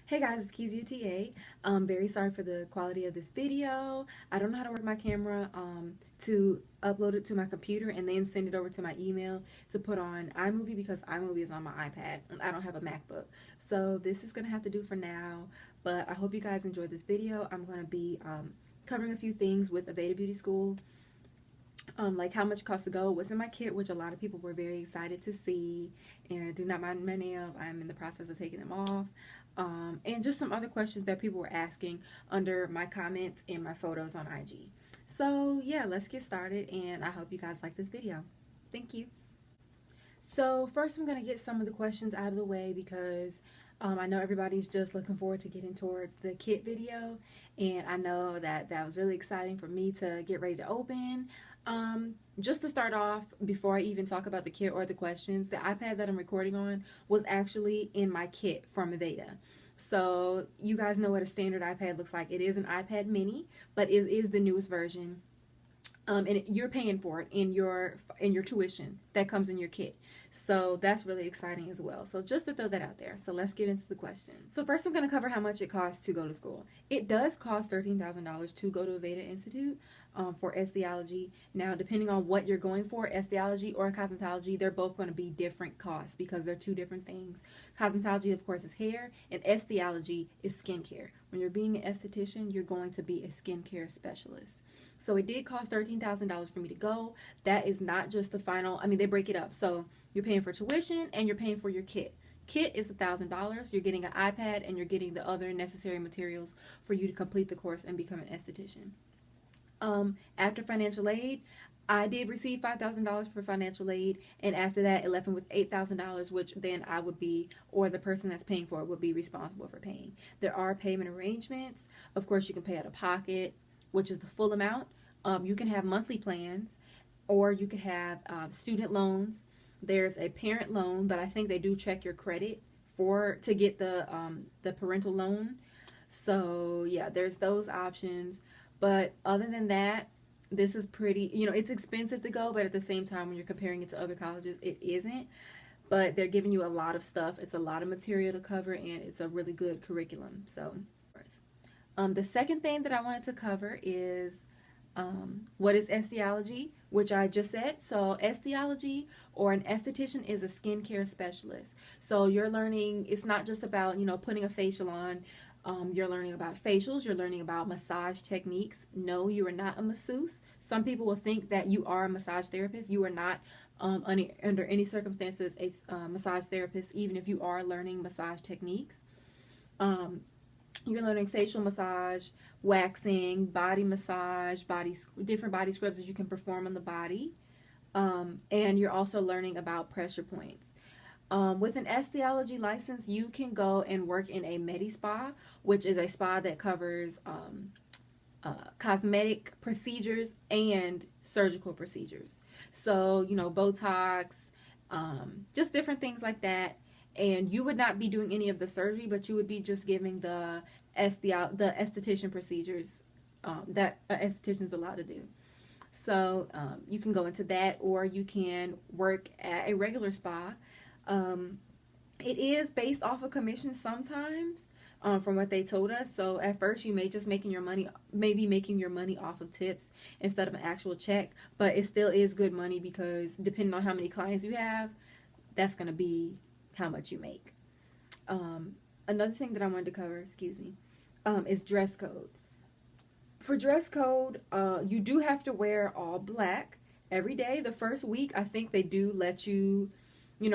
Hey guys, it's Kezia TA. Very sorry for the quality of this video. I don't know how to work my camera to upload it to my computer and then send it over to my email to put on iMovie because iMovie is on my iPad and I don't have a MacBook. So this is going to have to do for now, but I hope you guys enjoyed this video. I'm going to be covering a few things with Aveda Beauty School. Like how much cost to go, what's in my kit, which a lot of people were very excited to see, and do not mind my nails, I'm in the process of taking them off, and just some other questions that people were asking under my comments and my photos on IG. So yeah, let's get started, and I hope you guys like this video. Thank you. So first I'm going to get some of the questions out of the way because I know everybody's just looking forward to getting towards the kit video, and I know that that was really exciting for me to get ready to open. Just to start off, before I even talk about the kit or the questions, the iPad that I'm recording on was actually in my kit from Aveda. So you guys know what a standard iPad looks like. It is an iPad mini, but it is the newest version. And you're paying for it in your tuition that comes in your kit. So that's really exciting as well. So just to throw that out there. So let's get into the questions. So first I'm going to cover how much it costs to go to school. It does cost $13,000 to go to Aveda Institute for Esthiology. Now, depending on what you're going for, Esthiology or cosmetology, they're both going to be different costs because they're two different things. Cosmetology, of course, is hair, and Esthiology is skincare. When you're being an esthetician, you're going to be a skincare specialist. So it did cost $13,000 for me to go. That is not just the final, I mean, they break it up. So you're paying for tuition and you're paying for your kit. Kit is $1,000. You're getting an iPad and you're getting the other necessary materials for you to complete the course and become an esthetician. After financial aid, I did receive $5,000 for financial aid, and after that it left me with $8,000, which then I would be, or the person that's paying for it would be responsible for paying. There are payment arrangements. Of course, you can pay out of pocket, which is the full amount. You can have monthly plans, or you could have student loans. There's a parent loan, but I think they do check your credit to get the parental loan. So yeah, there's those options. But other than that, this is pretty, it's expensive to go, but at the same time, when you're comparing it to other colleges, it isn't. But they're giving you a lot of stuff. It's a lot of material to cover, and it's a really good curriculum. So, the second thing that I wanted to cover is what is Esthiology, which I just said. So Esthiology, or an esthetician, is a skincare specialist. So you're learning, it's not just about, putting a facial on. You're learning about facials. You're learning about massage techniques. No, you are not a masseuse. Some people will think that you are a massage therapist. You are not under any circumstances a massage therapist, even if you are learning massage techniques. You're learning facial massage, waxing, body massage, different body scrubs that you can perform on the body. And you're also learning about pressure points. With an Esthiology license, you can go and work in a Medi-Spa, which is a spa that covers cosmetic procedures and surgical procedures. So, Botox, just different things like that. And you would not be doing any of the surgery, but you would be just giving the esthetician procedures that an esthetician is allowed to do. So you can go into that, or you can work at a regular spa. It is based off of commission sometimes, from what they told us. So at first you may just making your money off of tips instead of an actual check, but it still is good money because depending on how many clients you have, that's going to be how much you make. Another thing that I wanted to cover, is dress code. For dress code, you do have to wear all black every day. The first week, I think they do let you,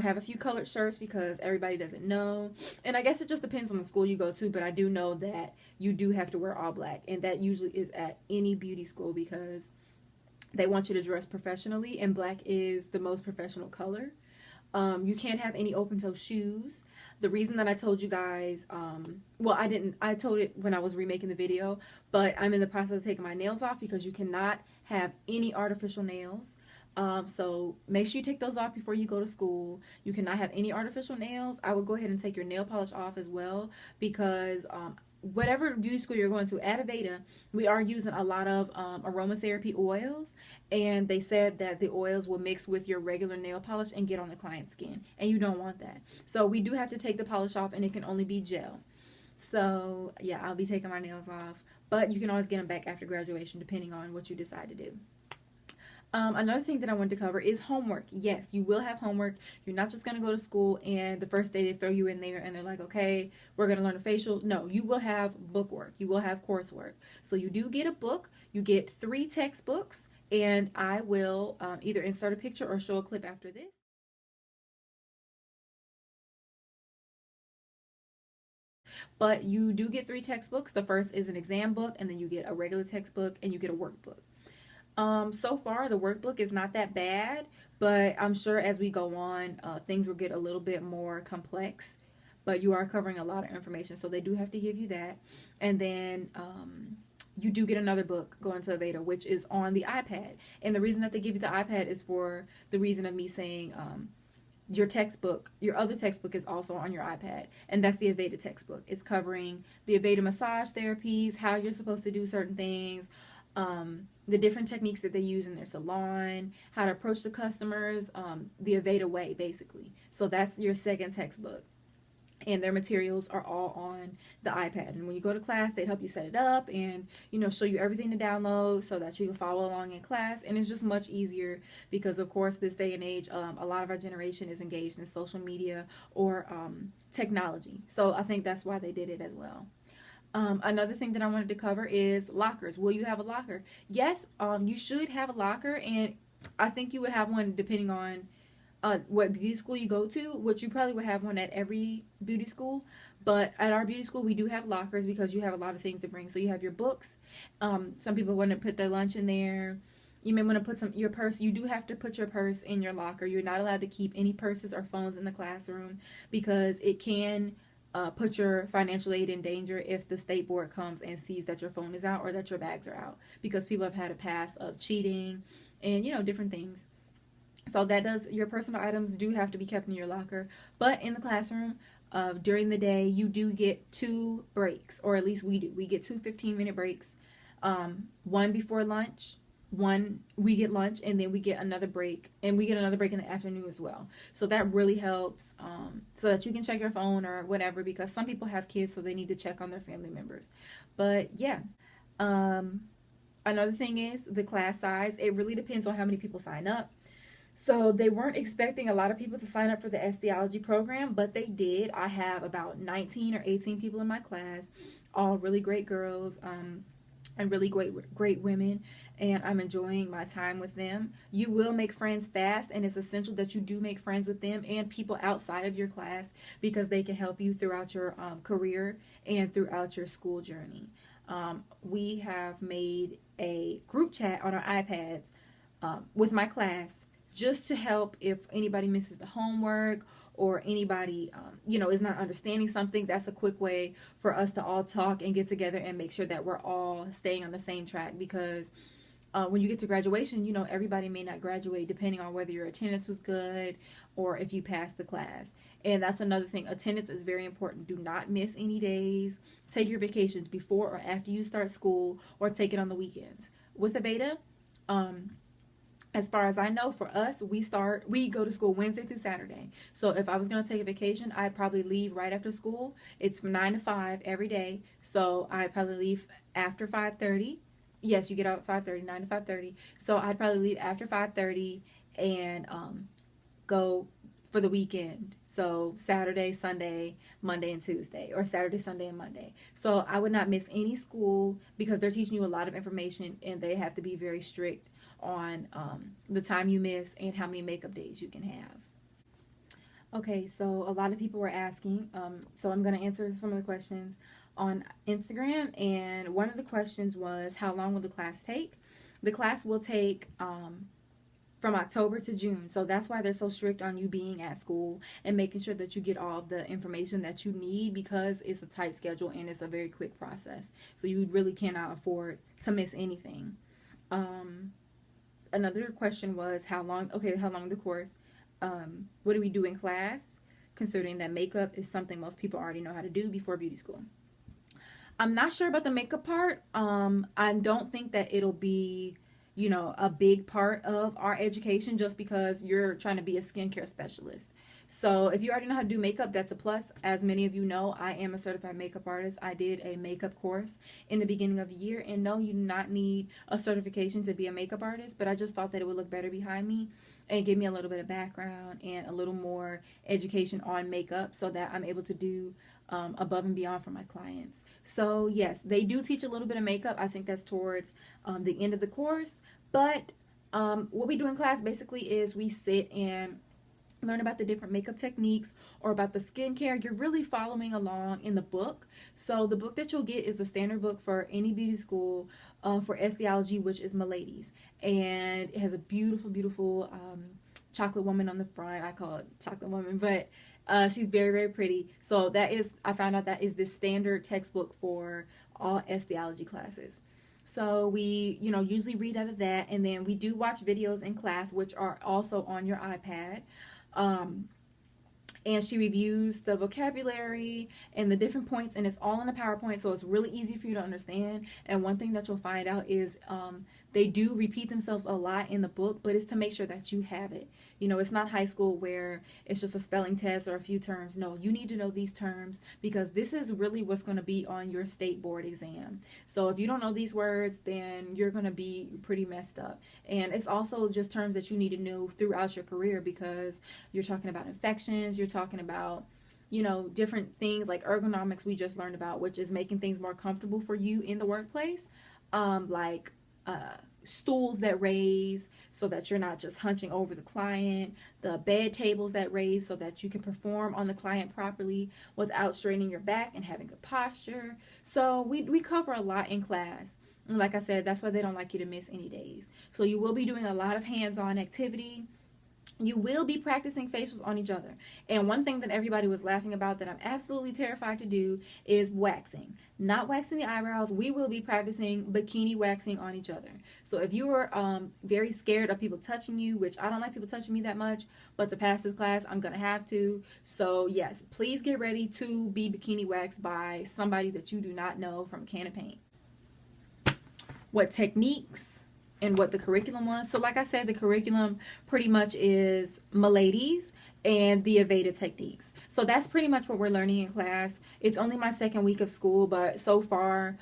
have a few colored shirts because everybody doesn't know. And I guess it just depends on the school you go to, but I do know that you do have to wear all black. And that usually is at any beauty school because they want you to dress professionally, and black is the most professional color. You can't have any open-toe shoes. The reason that I told you guys, I told it when I was remaking the video, but I'm in the process of taking my nails off because you cannot have any artificial nails. So make sure you take those off before you go to school. You cannot have any artificial nails. I would go ahead and take your nail polish off as well because whatever beauty school you're going to, at Aveda, we are using a lot of aromatherapy oils, and they said that the oils will mix with your regular nail polish and get on the client's skin, and you don't want that. So we do have to take the polish off, and it can only be gel. So yeah, I'll be taking my nails off, but you can always get them back after graduation depending on what you decide to do. Another thing that I wanted to cover is homework. Yes, you will have homework. You're not just going to go to school and the first day they throw you in there and they're like, okay, we're going to learn a facial. No, you will have book work. You will have coursework. So you do get a book. You get 3 textbooks, and I will either insert a picture or show a clip after this. But you do get 3 textbooks. The first is an exam book, and then you get a regular textbook, and you get a workbook. So far the workbook is not that bad, but I'm sure as we go on, things will get a little bit more complex. But you are covering a lot of information, so they do have to give you that. And then you do get another book going to Aveda, which is on the iPad. And the reason that they give you the iPad is for the reason of me saying your textbook, your other textbook is also on your iPad, and that's the Aveda textbook. It's covering the Aveda massage therapies, how you're supposed to do certain things, the different techniques that they use in their salon, how to approach the customers, the Aveda way, basically. So that's your second textbook. And their materials are all on the iPad. And when you go to class, they help you set it up and, show you everything to download so that you can follow along in class. And it's just much easier because, of course, this day and age, a lot of our generation is engaged in social media or technology. So I think that's why they did it as well. Another thing that I wanted to cover is lockers. Will you have a locker? Yes, you should have a locker, and I think you would have one depending on what beauty school you go to, which you probably would have one at every beauty school. But at our beauty school, we do have lockers because you have a lot of things to bring. So you have your books. Some people want to put their lunch in there. You may want to put your purse. You do have to put your purse in your locker. You're not allowed to keep any purses or phones in the classroom because it can put your financial aid in danger if the state board comes and sees that your phone is out or that your bags are out, because people have had a past of cheating and different things. So your personal items do have to be kept in your locker. But in the classroom, during the day, you do get 2 breaks, or at least we do. We get 2 15-minute breaks, one before lunch, one we get lunch, and then we get another break, and we get another break in the afternoon as well. So that really helps, so that you can check your phone or whatever, because some people have kids, so they need to check on their family members. But yeah, another thing is the class size. It really depends on how many people sign up. So they weren't expecting a lot of people to sign up for the Esthiology program, but they did. I have about 19 or 18 people in my class, all really great girls, and really great women, and I'm enjoying my time with them. You will make friends fast, and it's essential that you do make friends with them and people outside of your class, because they can help you throughout your career and throughout your school journey. We have made a group chat on our iPads with my class, just to help if anybody misses the homework or anybody is not understanding something. That's a quick way for us to all talk and get together and make sure that we're all staying on the same track, because when you get to graduation, everybody may not graduate depending on whether your attendance was good or if you passed the class. And that's another thing. Attendance is very important. Do not miss any days. Take your vacations before or after you start school, or take it on the weekends. With Aveda, as far as I know, for us, we go to school Wednesday through Saturday. So if I was going to take a vacation, I'd probably leave right after school. It's from 9 to 5 every day. So I'd probably leave after 5:30. Yes, you get out at 5:30, 9 to 5:30. So I'd probably leave after 5:30 and go for the weekend. So Saturday, Sunday, Monday, and Tuesday, or Saturday, Sunday, and Monday. So I would not miss any school, because they're teaching you a lot of information, and they have to be very strict on the time you miss and how many makeup days you can have. Okay, so a lot of people were asking, so I'm going to answer some of the questions on Instagram, and one of the questions was, how long will the class take? The class will take from October to June, so that's why they're so strict on you being at school and making sure that you get all the information that you need, because it's a tight schedule and it's a very quick process, so you really cannot afford to miss anything. Another question was how long the course. What do we do in class, considering that makeup is something most people already know how to do before beauty school? I'm not sure about the makeup part. I don't think that it'll be, a big part of our education, just because you're trying to be a skincare specialist. So if you already know how to do makeup, that's a plus. As many of you know, I am a certified makeup artist. I did a makeup course in the beginning of the year. And no, you do not need a certification to be a makeup artist, but I just thought that it would look better behind me and give me a little bit of background and a little more education on makeup so that I'm able to do above and beyond for my clients. So yes, they do teach a little bit of makeup. I think that's towards the end of the course. But what we do in class basically is we sit and learn about the different makeup techniques or about the skincare. You're really following along in the book. So the book that you'll get is the standard book for any beauty school for Esthiology, which is Milady's. And it has a beautiful, beautiful chocolate woman on the front. I call it chocolate woman, but she's very, very pretty. So that is, I found out that is the standard textbook for all Esthiology classes. So we, usually read out of that, and then we do watch videos in class, which are also on your iPad. And she reviews the vocabulary and the different points, and it's all in a PowerPoint, so it's really easy for you to understand. And one thing that you'll find out is they do repeat themselves a lot in the book, but it's to make sure that you have it. It's not high school where it's just a spelling test or a few terms. No, you need to know these terms because this is really what's going to be on your state board exam. So if you don't know these words, then you're going to be pretty messed up. And it's also just terms that you need to know throughout your career because you're talking about infections, you're talking about different things like ergonomics we just learned about, which is making things more comfortable for you in the workplace, like stools that raise so that you're not just hunching over the client, the bed tables that raise so that you can perform on the client properly without straining your back and having good posture. So we cover a lot in class. And like I said, that's why they don't like you to miss any days. So you will be doing a lot of hands-on activity. You will be practicing facials on each other. And one thing that everybody was laughing about that I'm absolutely terrified to do is waxing. Not waxing the eyebrows. We will be practicing bikini waxing on each other. So if you are very scared of people touching you, which I don't like people touching me that much, but to pass this class, I'm going to have to. So yes, please get ready to be bikini waxed by somebody that you do not know from a can of paint. What techniques and what the curriculum was. So like I said, the curriculum pretty much is Milady's and the Aveda techniques. So that's pretty much what we're learning in class. It's only my second week of school, but so far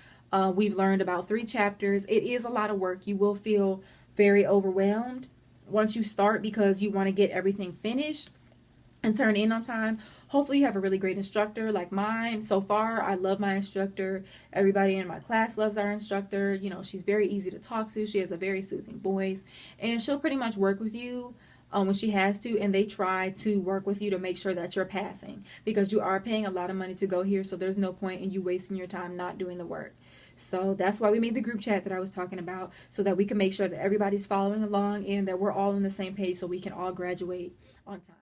we've learned about 3 chapters. It is a lot of work. You will feel very overwhelmed once you start because you want to get everything finished and turn in on time. Hopefully you have a really great instructor like mine. So far, I love my instructor. Everybody in my class loves our instructor. She's very easy to talk to. She has a very soothing voice. And she'll pretty much work with you when she has to. And they try to work with you to make sure that you're passing. Because you are paying a lot of money to go here. So there's no point in you wasting your time not doing the work. So that's why we made the group chat that I was talking about. So that we can make sure that everybody's following along and that we're all on the same page so we can all graduate on time.